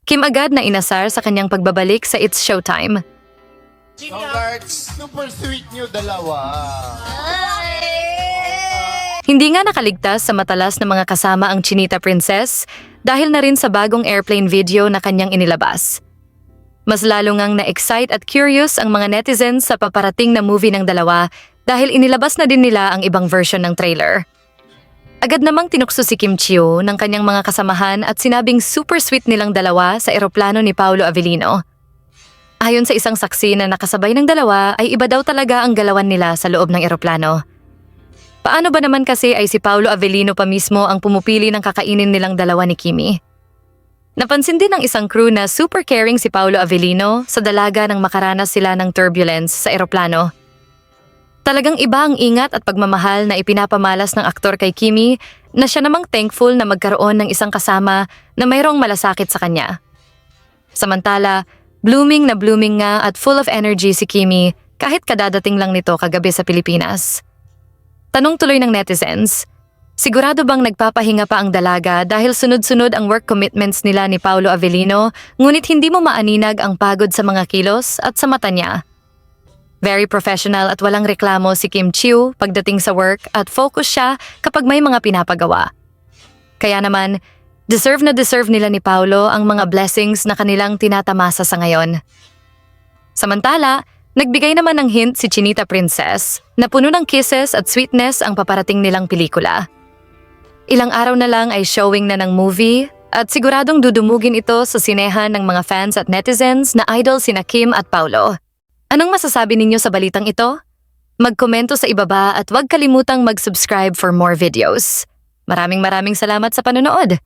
Kim agad na inasar sa kanyang pagbabalik sa It's Showtime. Congrats! Super sweet niyo dalawa. Hindi nga nakaligtas sa matalas na mga kasama ang Chinita Princess dahil na rin sa bagong airplane video na kanyang inilabas. Mas lalo ngang na-excite at curious ang mga netizens sa paparating na movie ng dalawa dahil inilabas na din nila ang ibang version ng trailer. Agad namang tinukso si Kim Chiu ng kanyang mga kasamahan at sinabing super sweet nilang dalawa sa eroplano ni Paolo Avellino. Ayon sa isang saksi na nakasabay ng dalawa ay iba daw talaga ang galawan nila sa loob ng eroplano. Paano ba naman kasi ay si Paolo Avellino pa mismo ang pumupili ng kakainin nilang dalawa ni Kimi? Napansin din ng isang crew na super caring si Paolo Avellino sa dalaga nang makaranas sila ng turbulence sa eroplano. Talagang iba ang ingat at pagmamahal na ipinapamalas ng aktor kay Kimi na siya namang thankful na magkaroon ng isang kasama na mayroong malasakit sa kanya. Samantala, blooming nga at full of energy si Kimi kahit kadadating lang nito kagabi sa Pilipinas. Tanong tuloy ng netizens, sigurado bang nagpapahinga pa ang dalaga dahil sunod-sunod ang work commitments nila ni Paolo Avellino ngunit hindi mo maaninag ang pagod sa mga kilos at sa mata niya? Very professional at walang reklamo si Kim Chiu pagdating sa work at focus siya kapag may mga pinapagawa. Kaya naman, deserve na deserve nila ni Paolo ang mga blessings na kanilang tinatamasa sa ngayon. Samantala, nagbigay naman ng hint si Chinita Princess na puno ng kisses at sweetness ang paparating nilang pelikula. Ilang araw na lang ay showing na ng movie at siguradong dudumugin ito sa sinehan ng mga fans at netizens na idol sina Kim at Paolo. Anong masasabi ninyo sa balitang ito? Magkomento sa ibaba at huwag kalimutang mag-subscribe for more videos. Maraming salamat sa panonood.